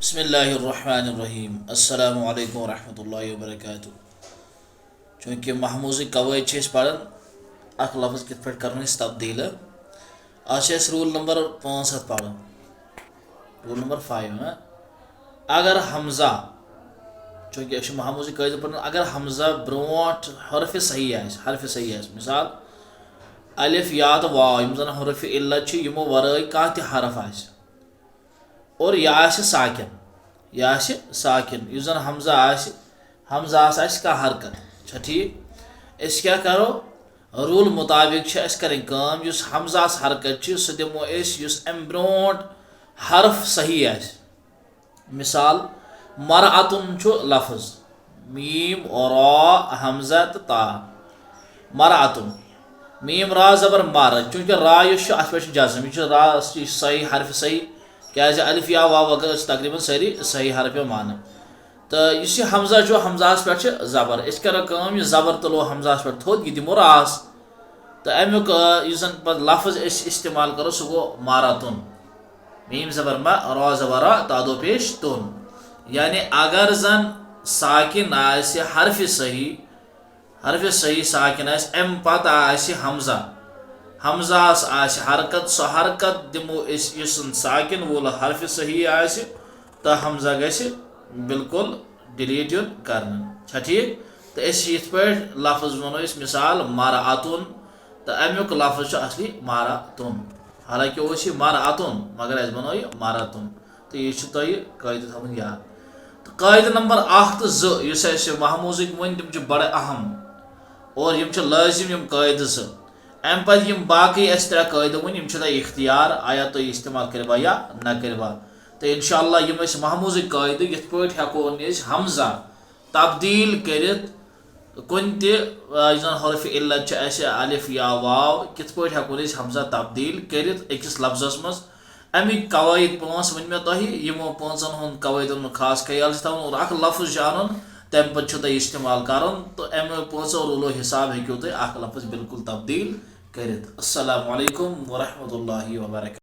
बिस्मिल्लाहिर्रहमानिर्रहीम अस्सलामु अलैकुम वरहमतुल्लाहि वबरकातुहू। चूँकि महमूज़ कवायद पढ़ान अख लफ्ज़ कित पे कर तब्दील आज रूल नंबर 5 पढ़ रूल नंबर 5 अगर हमजा चूँकि महमूज़ कायद पढ़ अगर हमजा ब्रोट हरफ सही मिसाल अलिफ या तो वाव यम जन हरफ इल्लत यमो वराई कह हरफ आस और यह साकिन यह जन हमजा हमजास कह हरकत ठीक इस क्या करो रूल मुताबिक करें हमजास हरकत सह दिमो अम ब्रोट हरफ सही आस मिसाल मरअतुन लफ्ज़ मीम रा हमजा तो ता मरअतुन मीम रा जबर मर चूँकि रा अत पे जज़म यह रा सही हरफ सही क्या अलिफ या वाव वगैरह तकरीबन सारी सही हरफ मान तो यह हमजा हमजास पे जबर अस करो यह जबर तुलो हमजास पे थोद यह दिमो रास तो अमुक लफ्ज़ इस्तेमाल करो सह गो मारातुन मीम जबर मा रा जबर रा तादो पेश तुन यानी अगर जन साकिन हरफ सही साकिन अम पत हमजा हमजास हरकत सो हरकत दिमो साकिन वोल हरफ सही तो हमजा गि बिल्कुल डिलीट युन कर ठीक तो ये पे लफ्ज़ वनो मिसाल मरअतुन तो अमुक लफ्ज़ असली मरअतुन हालांकि यह मरअतुन मगर अस बनो यह मरअतुन तो यह तुम कायद थवन याद तो कायद नंबर 1 तो 2 महमूज़ वन तम बड़े अहम और यम लाजिम यम कायद अम पे यम बाकी त्रे कायद वन इख्तियार आया तो इस्तेमाल करवा या न करवा तो इंशाअल्लाह यम महमूज़ कायद यथ पे हेको हमजा तब्दील कर कुन हरफ इल्लत अलिफ या वाव कित पे हेको हमजा तब्दील कर अकिस लफ्ज़स मज अमिक कवायद 5 वन मे तुम यमो 5 हुंद कवायदन खास ख्याल थवन और अख लफ्ज़ अन तम पे इस्तेमाल कर तो अम 5 रूलो हिसाब हेको तुम अख लफ्ज़ बिल्कुल तब्दील कर। अस्सलामु अलैकुम वरहमतुल्लाहि वबरकातुहू।